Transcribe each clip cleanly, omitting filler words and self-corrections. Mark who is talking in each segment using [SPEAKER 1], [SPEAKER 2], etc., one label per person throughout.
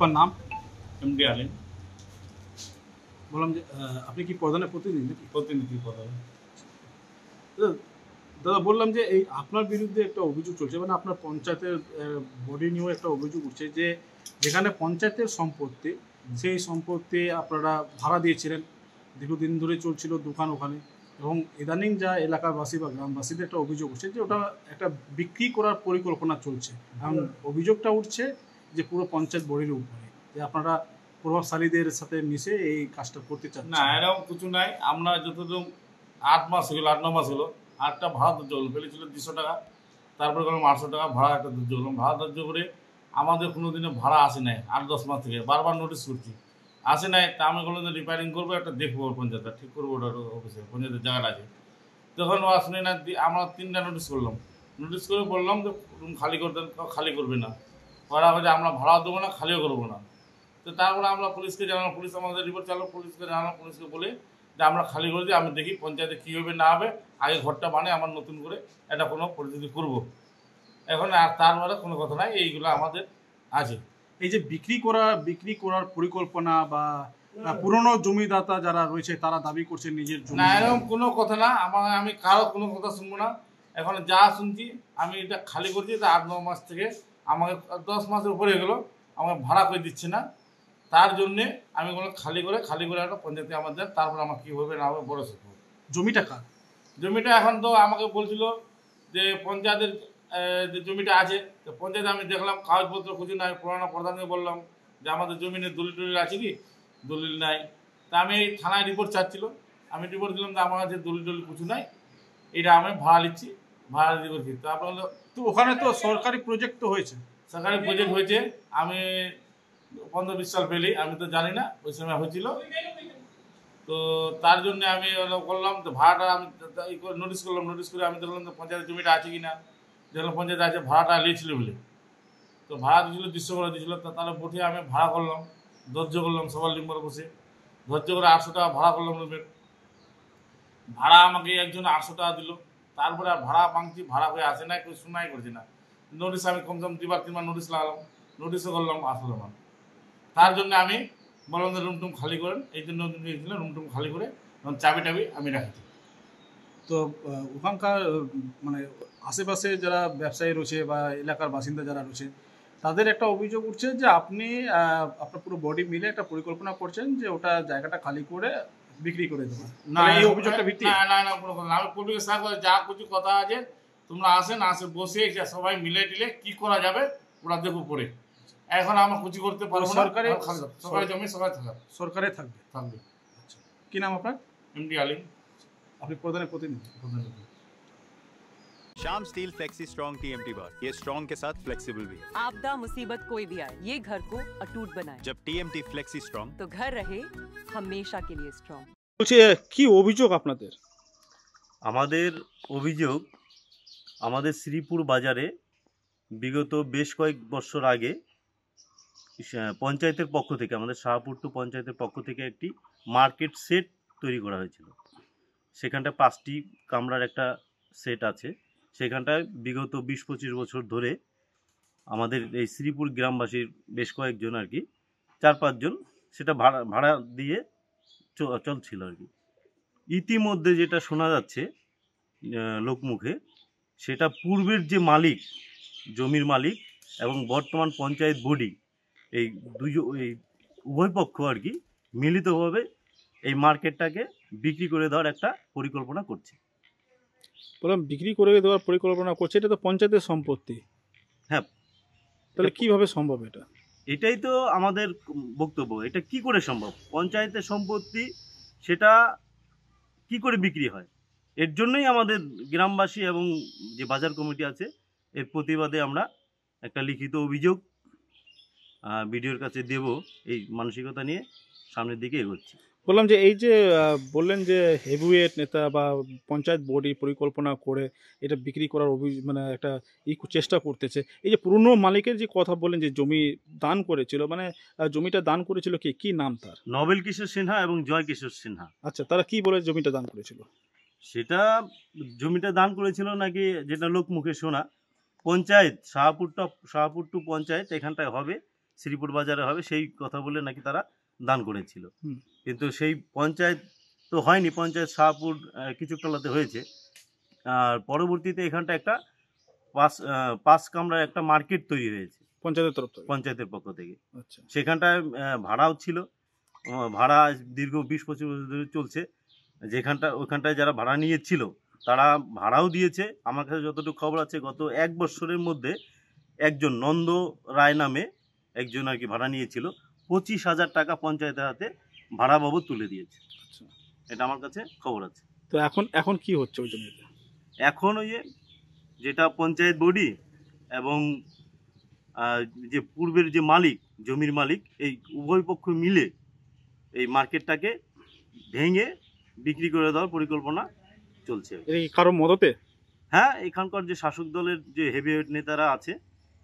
[SPEAKER 1] আপনার নাম?
[SPEAKER 2] এমডি আলিম।
[SPEAKER 1] বললাম যে আপনি কি প্রধানের প্রতিনিধি নাকি?
[SPEAKER 2] প্রতিনিধি প্রধান।
[SPEAKER 1] দাদা বললাম যে এই আপনার বিরুদ্ধে একটা অভিযোগ চলছে, মানে আপনার পঞ্চায়েতের বডি নিয়েও একটা অভিযোগ উঠছে যে যেখানে পঞ্চায়েতের সম্পত্তি, সেই সম্পত্তি আপনারা ভাড়া দিয়েছিলেন, দীর্ঘদিন ধরে চলছিল দোকান ওখানে, এবং ইদানিং যা এলাকাবাসী বা গ্রামবাসীদের একটা অভিযোগ উঠছে যে ওটা একটা বিক্রি করার পরিকল্পনা চলছে, এবং অভিযোগটা উঠছে যে পুরো পঞ্চায়েত বডির উপরে, যে আপনারা প্রভাবশালীদের সাথে মিশে এই কাজটা করতে চাচ্ছেন।
[SPEAKER 2] না, এরকম কিছু নাই। আমরা যতদিন 8 মাস হলো, 8-9 মাস হলো, 8টা ভাড়া ধার্য হলো। ফেলেছিল 200 টাকা, তারপরে করলাম 800 টাকা ভাড়া একটা ধার্য করলাম। ভাড়া ধার্য করে আমাদের কোনো দিনে ভাড়া আসে নাই 8-10 মাস থেকে, বারবার নোটিশ করছি, আসে নাই। তা আমি বললাম যে রিপেয়ারিং করবো, একটা দেখবো পঞ্চায়েতটা ঠিক করবো, ওটার অফিসে পঞ্চায়েতের জায়গাটা আছে। তখন ও আসলে না, আমরা 3টা নোটিশ করলাম। নোটিশ করে বললাম যে রুম খালি করে দেন, খালি করবে না। ওরা বলছে আমরা ভাড়া দেবো না, খালিও করবো না। তো তারপরে আমরা পুলিশকে জানালাম, পুলিশ আমাদের রিপোর্ট চালো, পুলিশকে জানালাম, পুলিশকে বলে যে আমরা খালি করে দিই, আমি দেখি পঞ্চায়েতে কী হবে না হবে, আগে ঘরটা বানিয়ে আমার নতুন করে এটা কোনো পরিস্থিতি করবো। এখন আর তারপরে কোনো কথা নাই, এইগুলো আমাদের আছে।
[SPEAKER 1] এই যে বিক্রি করার পরিকল্পনা বা পুরনো জমিদাতা যারা রয়েছে তারা দাবি করছে নিজের জমি।
[SPEAKER 2] না, এরকম কোনো কথা না। আমি কারো কোনো কথা শুনবো না। এখন যা শুনছি, আমি এটা খালি করছি, তা 8-9 মাস থেকে আমাকে 10 মাসের উপরে গেলো, আমাকে ভাড়া করে দিচ্ছে না। তার জন্যে আমি কোনো খালি করে একটা পঞ্চায়েতে আমাদের, তারপর আমার কী হবে না হবে বড় শিখবো।
[SPEAKER 1] জমিটা কার?
[SPEAKER 2] জমিটা এখন তো আমাকে বলছিল যে পঞ্চায়েতের যে জমিটা আছে, তো পঞ্চায়েতে আমি দেখলাম কাগজপত্র কিছু নাই। পুরানো প্রধানকে বললাম যে আমাদের জমিনের দলিল টলিল আছে কি, দলিল নাই। তা আমি থানায় রিপোর্ট চাচ্ছিল, আমি রিপোর্ট দিলাম যে আমার কাছে দলিল টলিল কিছু নাই, এটা আমি ভাড়া নিচ্ছি, ভাড়া দিয়ে করছি। তারপর
[SPEAKER 1] তো ওখানে তো সরকারি প্রজেক্ট তো হয়েছে।
[SPEAKER 2] সরকারি প্রজেক্ট হয়েছে, আমি 15-20 সাল পেলি, আমি তো জানি না ওই সময় হয়েছিল। তো তার জন্য আমি করলাম, তো ভাড়াটা আমি নোটিশ করলাম। নোটিশ করে আমি দেখলাম তো পঞ্চায়েতের জমিটা আছে কি না, দেখলাম পঞ্চায়েত আছে, ভাড়াটা নিয়েছিল বলে। তো ভাড়া দিয়েছিল 200 করে দিয়েছিল। তো তাহলে বসে আমি ভাড়া করলাম, ধৈর্য করলাম, সবার লিম্বর বসে ধৈর্য করে 800 টাকা ভাড়া করলাম রুমের। ভাড়া আমাকে একজন 800 টাকা দিল। তারপরে আর ভাড়া ভাঙছি, ভাড়া হয়ে আসে না, কেউ শুনাই করছে না। নোটিশ আমি কমসে কম 2-3 বার নোটিশ লাগালাম, নোটিশও করলাম, আসলো না। তার জন্য আমি বললাম যে রুম টুম খালি করেন, এই জন্য রুম টুম খালি করে চাবি টাবি আমি রাখছি।
[SPEAKER 1] তো ওখানকার মানে আশেপাশে যারা ব্যবসায়ী রয়েছে বা এলাকার বাসিন্দা যারা রয়েছে, তাদের একটা অভিযোগ উঠছে যে আপনি আপনার পুরো বডি মিলে একটা পরিকল্পনা করছেন যে ওটা জায়গাটা খালি করে বিক্রি করে দেবেন।
[SPEAKER 2] না,
[SPEAKER 1] এই অভিযোগটা ভিত্তি?
[SPEAKER 2] না, কোনো কথা না। আমি পুলিশের সাথে যা কিছু কথা আছে, তোমরা আসে বসে সবাই মিলে টিলে কি করা যাবে ওরা দেখো পড়ে। এখন আমরা কিছু করতে পারবো না। সরকারি জমি
[SPEAKER 1] সরকারে থাকবে। আচ্ছা, কি নাম আপনার?
[SPEAKER 2] এমডি আলিম।
[SPEAKER 1] আপনি প্রধানের প্রতিনিধি।
[SPEAKER 3] शाम स्टील फ्लेक्सी स्ट्रॉन्ग टीएमटी बार, ये स्ट्रॉन्ग के साथ फ्लेक्सिबल भी है।
[SPEAKER 4] आपदा मुसीबत कोई भी आए, ये घर को अटूट बनाए।
[SPEAKER 3] जब टीएमटी फ्लेक्सी स्ट्रॉन्ग,
[SPEAKER 4] तो घर रहे हमेशा के लिए स्ट्रॉन्ग।
[SPEAKER 1] বলছি কি অভিযোগ আপনাদের?
[SPEAKER 5] আমাদের অভিযোগ, আমাদের শ্রীপুর বাজারে বিগত বেশ কয়েক বছর আগে পঞ্চায়েতের পক্ষ থেকে, আমাদের শাহপুর টু পঞ্চায়েতের পক্ষ থেকে একটি মার্কেট সেট তৈরি করা হয়েছিল। সেখানটায় 5টি কামরার একটা সেট আছে। সেখানটায় বিগত 20-25 বছর ধরে আমাদের এই শ্রীপুর গ্রামবাসীর বেশ কয়েকজন আর কি, 4-5 জন সেটা ভাড়া দিয়ে চলছিল আর কি। ইতিমধ্যে যেটা শোনা যাচ্ছে লোকমুখে, সেটা পূর্বের যে মালিক, জমির মালিক এবং বর্তমান পঞ্চায়েত বডি, এই উভয় পক্ষ আর কি মিলিতভাবে এই মার্কেটটাকে বিক্রি করে দেওয়ার একটা পরিকল্পনা করছে।
[SPEAKER 1] বললাম বিক্রি করে দেওয়ার পরিকল্পনা করছে, এটা তো পঞ্চায়েতের সম্পত্তি।
[SPEAKER 5] হ্যাঁ,
[SPEAKER 1] তাহলে কিভাবে সম্ভব এটা?
[SPEAKER 5] এটাই তো আমাদের বক্তব্য। এটা কি করে সম্ভব? পঞ্চায়েতের সম্পত্তি, সেটা কি করে বিক্রি হয়? এর জন্যই আমাদের গ্রামবাসী এবং যে বাজার কমিটি আছে, এর প্রতিবাদে আমরা একটা লিখিত অভিযোগ বিডিওর কাছে দেব, এই মানসিকতা নিয়ে সামনের দিকে এগোচ্ছি।
[SPEAKER 1] বললাম যে এই যে বললেন যে হেভিওয়েট নেতা বা পঞ্চায়েত বডি পরিকল্পনা করে এটা বিক্রি করার মানে একটা চেষ্টা করতেছে, এই যে পুরনো মালিকের যে কথা বললেন যে জমি দান করেছিল, মানে জমিটা দান করেছিল কি নাম তার?
[SPEAKER 5] নবেল কিশোর সিনহা এবং জয় কিশোর সিনহা।
[SPEAKER 1] আচ্া, তারা কি বলে জমিটা দান করেছিল?
[SPEAKER 5] সেটা জমিটা দান করেছিল নাকি, যেটা লোক মুখে শোনা, পঞ্চায়েত শাহপুর টু পঞ্চায়েত এখানটায় হবে, শ্রীপুর বাজারে হবে, সেই কথা বলে নাকি তারা দান করেছিল।
[SPEAKER 1] হুম।
[SPEAKER 5] কিন্তু সেই পঞ্চায়েত তো হয়নি, পঞ্চায়েত শাহপুর কিছুকতলাতে হয়েছে। আর পরবর্তীতে এখানটা একটা 5 কামরার একটা মার্কেট তৈরি হয়েছে
[SPEAKER 1] পঞ্চায়েতের তরফ থেকে?
[SPEAKER 5] পঞ্চায়েতের পক্ষ থেকে।
[SPEAKER 1] আচ্ছা।
[SPEAKER 5] সেখানটায় ভাড়াও ছিল, ভাড়া দীর্ঘ 20-25 বছর ধরে চলছে। ওখানটায় যারা ভাড়া নিয়েছিল তারা ভাড়াও দিয়েছে। আমার কাছে যতটুকু খবর আছে, গত 1 বছরের মধ্যে একজন নন্দ রায় নামে একজন আর কি ভাড়া নিয়েছিল, 25,000 টাকা পঞ্চায়েতের হাতে ভাড়া বাবদ তুলে দিয়েছে।
[SPEAKER 1] আচ্ছা।
[SPEAKER 5] এটা আমার কাছে খবর আছে।
[SPEAKER 1] তো এখন কি হচ্ছে ওই জমিতে?
[SPEAKER 5] এখন ওই যেটা পঞ্চায়েত বডি এবং যে পূর্বের যে মালিক, জমির মালিক, এই উভয় পক্ষ মিলে এই মার্কেটটাকে ভেঙে বিক্রি করে দেওয়ার পরিকল্পনা চলছে।
[SPEAKER 1] এটা কি কারো মদতে?
[SPEAKER 5] হ্যাঁ, এখানকার যে শাসক দলের যে হেভিওয়েট নেতারা আছে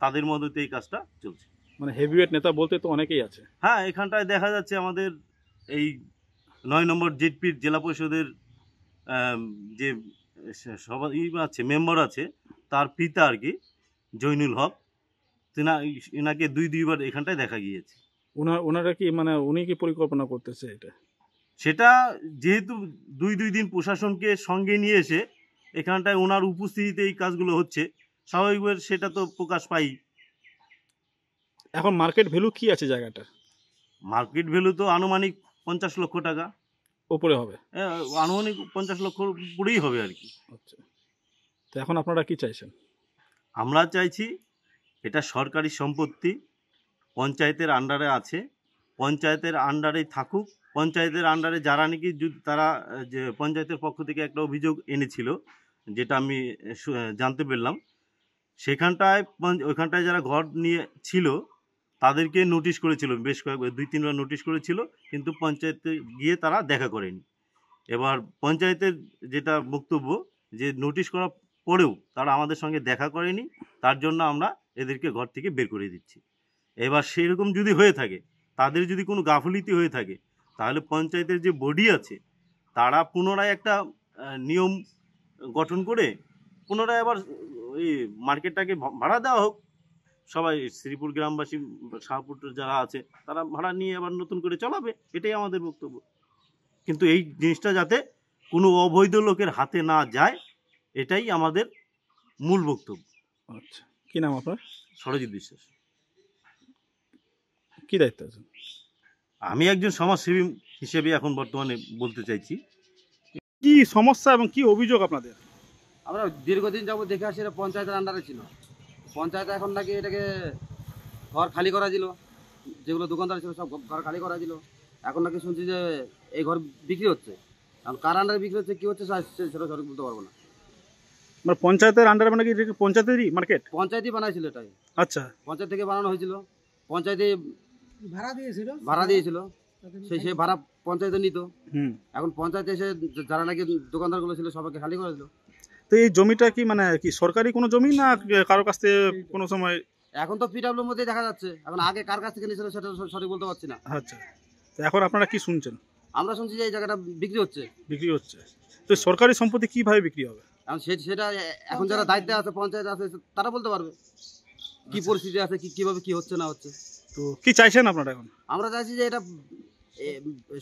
[SPEAKER 5] তাদের মদতে এই কাজটা চলছে।
[SPEAKER 1] মানে হেভিওয়েট নেতা বলতে তো অনেকেই আছে।
[SPEAKER 5] হ্যাঁ, এখানটায় দেখা যাচ্ছে আমাদের এই 9 নম্বর জেডপির জেলা পরিষদের যে সভা আছে, মেম্বার আছে, তার পিতা আর কি জৈনুল হক, এনাকে 2-2বার এখানটায় দেখা গিয়েছে।
[SPEAKER 1] ওনারা কি মানে উনি কি পরিকল্পনা করতেছে এটা?
[SPEAKER 5] সেটা যেহেতু 2 দিন প্রশাসনকে সঙ্গে নিয়ে এসে এখানটায় ওনার উপস্থিতিতে এই কাজগুলো হচ্ছে, স্বাভাবিকভাবে সেটা তো প্রকাশ পাই।
[SPEAKER 1] এখন মার্কেট ভ্যালু কি আছে জায়গাটা?
[SPEAKER 5] মার্কেট ভ্যালু তো আনুমানিক 50 লক্ষ টাকা
[SPEAKER 1] উপরে হবে।
[SPEAKER 5] আনুমানিক 50 লক্ষর উপরেই হবে আর কি।
[SPEAKER 1] আচ্ছা। তো এখন আপনারা কি চাইছেন?
[SPEAKER 5] আমরা চাইছি এটা সরকারি সম্পত্তি, পঞ্চায়েতের আন্ডারে আছে, পঞ্চায়েতের আন্ডারেই থাকুক। পঞ্চায়েতের আন্ডারে যারা নাকি তারা যে পঞ্চায়েতের পক্ষ থেকে একটা অভিযোগ এনেছিল, যেটা আমি জানতে পারলাম, ওইখানটায় যারা ঘর নিয়ে ছিল তাদেরকে নোটিশ করেছিল, বেশ কয়েকবার 2-3বার নোটিশ করেছিল, কিন্তু পঞ্চায়েতে গিয়ে তারা দেখা করেনি। এবার পঞ্চায়েতের যেটা বক্তব্য যে নোটিশ করার পরেও তারা আমাদের সঙ্গে দেখা করেনি, তার জন্য আমরা এদেরকে ঘর থেকে বের করে দিচ্ছি। এবার সেরকম যদি হয়ে থাকে, তাদের যদি কোনো গাফিলতি হয়ে থাকে, তাহলে পঞ্চায়েতের যে বডি আছে তারা পুনরায় একটা নিয়ম গঠন করে পুনরায় আবার ওই মার্কেটটাকে ভাড়া দেওয়া হোক। সবাই শ্রীপুর গ্রামবাসী, শাহপুর যারা আছে তারা ভাড়া নিয়ে আবার নতুন করে চালাবে, এটাই আমাদের বক্তব্য। কিন্তু এই জিনিসটা যাতে কোনো অবৈধ লোকের হাতে না যায়, এটাই আমাদের মূল বক্তব্য।
[SPEAKER 1] আচ্ছা। কি নাম আপনার?
[SPEAKER 5] সরজিৎ বিশ্বাস।
[SPEAKER 1] কি দায়িত্ব আছে?
[SPEAKER 5] আমি একজন সমাজসেবী হিসেবে এখন বর্তমানে বলতে চাইছি।
[SPEAKER 1] কি সমস্যা এবং কি অভিযোগ আপনাদের?
[SPEAKER 6] আমরা দীর্ঘদিন যাবত দেখে আসছি, এটা পঞ্চায়েতের আন্ডারে ছিল। পঞ্চায়েত এখন নাকি এটাকে ঘর খালি করা ছিল, যেগুলো দোকানদার ছিল সব ঘর খালি করা ছিল। এখন নাকি শুনছি যে এই ঘর বিক্রি হচ্ছে। এখন কার আন্ডারে বিক্রি হচ্ছে, কী হচ্ছে সেটা সঠিক বলতে পারবো না।
[SPEAKER 1] মানে পঞ্চায়েতের আন্ডারে মানে কি পঞ্চায়েতেরই মার্কেট?
[SPEAKER 6] পঞ্চায়েতই বানাইছিল এটাই।
[SPEAKER 1] আচ্ছা।
[SPEAKER 6] পঞ্চায়েত থেকে বানানো হয়েছিল, পঞ্চায়েতে ভাড়া দিয়েছিল, সেই ভাড়া পঞ্চায়েতে নিত। এখন পঞ্চায়েতে এসে যারা নাকি দোকানদারগুলো ছিল সবাইকে খালি করে দিল।
[SPEAKER 1] তো এই জমিটা কি মানে কি সরকারি কোনো জমি না কারো কাছ থেকে কোনো সময়?
[SPEAKER 6] এখন তো পিডাব্লিউর মধ্যেই দেখা যাচ্ছে, এখন আগে কার কাছ থেকে নিয়েছিল সেটা সঠিক বলতে পারছি না।
[SPEAKER 1] আচ্ছা। তো এখন আপনারা কি শুনছেন?
[SPEAKER 6] আমরা শুনছি যে এই জায়গাটা বিক্রি হচ্ছে।
[SPEAKER 1] বিক্রি হচ্ছে? তো সরকারি সম্পত্তি কিভাবে বিক্রি হবে?
[SPEAKER 6] এখন সেটা এখন যারা দায়িত্বে আছে, পঞ্চায়েত আছে, তারা বলতে পারবে কি পরিস্থিতি আছে, কিভাবে কি হচ্ছে না হচ্ছে।
[SPEAKER 1] তো কি চাইছেন আপনারা এখন?
[SPEAKER 6] আমরা চাইছি যে এটা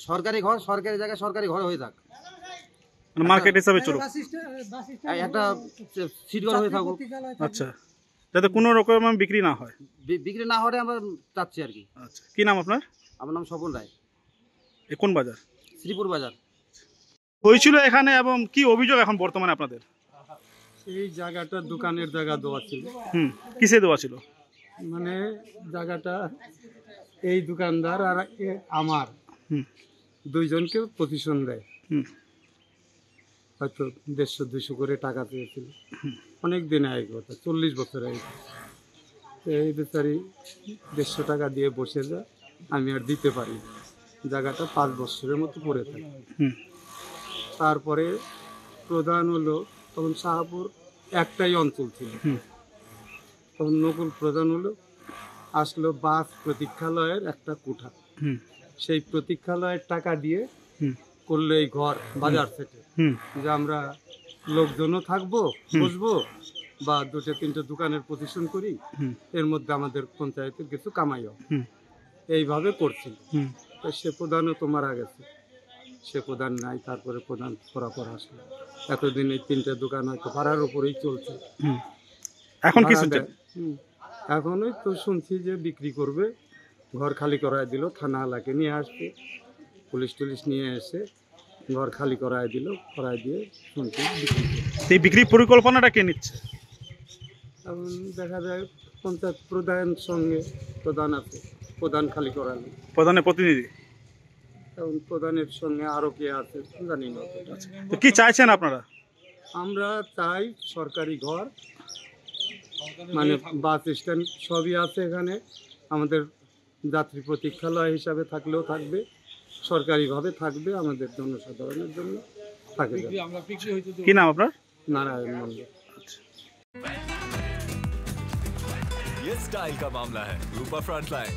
[SPEAKER 6] সরকারি ঘর, সরকারি জায়গায় সরকারি ঘর হয়ে থাক,
[SPEAKER 1] মানে মার্কেট হিসাবে চলুক,
[SPEAKER 6] একটা সিট ঘর হয়ে থাকুক।
[SPEAKER 1] আচ্ছা, যাতে কোনো রকম বিক্রি না হয়।
[SPEAKER 6] বিক্রি না হলে আমরা চাচ্ছি আর কি।
[SPEAKER 1] আচ্ছা, কি নাম আপনার?
[SPEAKER 6] আমার নাম স্বপন রায়।
[SPEAKER 1] কোন বাজার?
[SPEAKER 6] শ্রীপুর বাজার।
[SPEAKER 1] হয়েছিল এখানে এবং কি অভিযোগ এখন বর্তমানে আপনাদের?
[SPEAKER 7] এই জায়গাটা দোকানের জায়গা দেওয়া ছিল।
[SPEAKER 1] কিসে দেওয়া ছিল?
[SPEAKER 7] মানে জায়গাটা এই দোকানদার আর আমার দুইজনকে প্রতিশোধ দেয়। হয়তো 150-200 করে টাকা পেয়েছিল, অনেক দিন আগে কথা, 40 বছর আগে। এই বেচারি 150 টাকা দিয়ে বসে যায়, আমি আর দিতে পারি। জায়গাটা 5 বছরের মতো পড়ে থাকে। তারপরে প্রধান হলো, তখন শাহপুর একটাই অঞ্চল ছিল, তখন নকুল প্রধান হলো, আসলো বাস প্রতীক্ষালয়ের একটা কোঠা, সেই প্রতীক্ষালয়ের টাকা দিয়ে করলো এই ঘর বাজার থেকে, যে আমরা লোকজনও থাকবো, বসবো, বা 2-3টে দোকানের পজিশন করি, এর মধ্যে আমাদের পঞ্চায়েতের কিছু কামাই হয়, এইভাবে করছি। তো সে প্রধানও তো মারা গেছে, সে প্রধান নাই, তারপরে প্রধান পরাপর আসলে এতদিন এই 3টে দোকান হয়তো ভাড়ার উপরেই চলছে।
[SPEAKER 1] এখন কি
[SPEAKER 7] ভাড়া
[SPEAKER 1] শুনছেন?
[SPEAKER 7] দেয়। এখনই তো শুনছি যে বিক্রি করবে, ঘর খালি করায় দিল, থানা এলাকে নিয়ে আসবে, পুলিশ টুলিশ নিয়ে এসে ঘর খালি করায় দিল, করায় দিয়ে শুনছি বিক্রি করবে।
[SPEAKER 1] এই বিক্রির পরিকল্পনাটা কে নিচ্ছে?
[SPEAKER 7] এখন দেখা যায় পঞ্চায়েত প্রধানের সঙ্গে প্রধান আছে, প্রধান খালি করালো,
[SPEAKER 1] প্রধানের প্রতিনিধি।
[SPEAKER 7] এখন প্রধানের সঙ্গে আরও কে আছে জানি না।
[SPEAKER 1] তো কি চাইছেন আপনারা?
[SPEAKER 7] আমরা চাই সরকারি ঘর, মানে বাস স্ট্যান্ড সবই আছে এখানে, আমাদের যাত্রী প্রতীক্ষালয় হিসাবে থাকলেও থাকবে, সরকারিভাবে থাকবে, আমাদের জনসাধারণের জন্য থাকে।
[SPEAKER 1] কি নাম আপনার?
[SPEAKER 7] নারায়ণ মন্ডল।
[SPEAKER 8] ये स्टाइल का मामला है रूपा फ्रंटलाइन।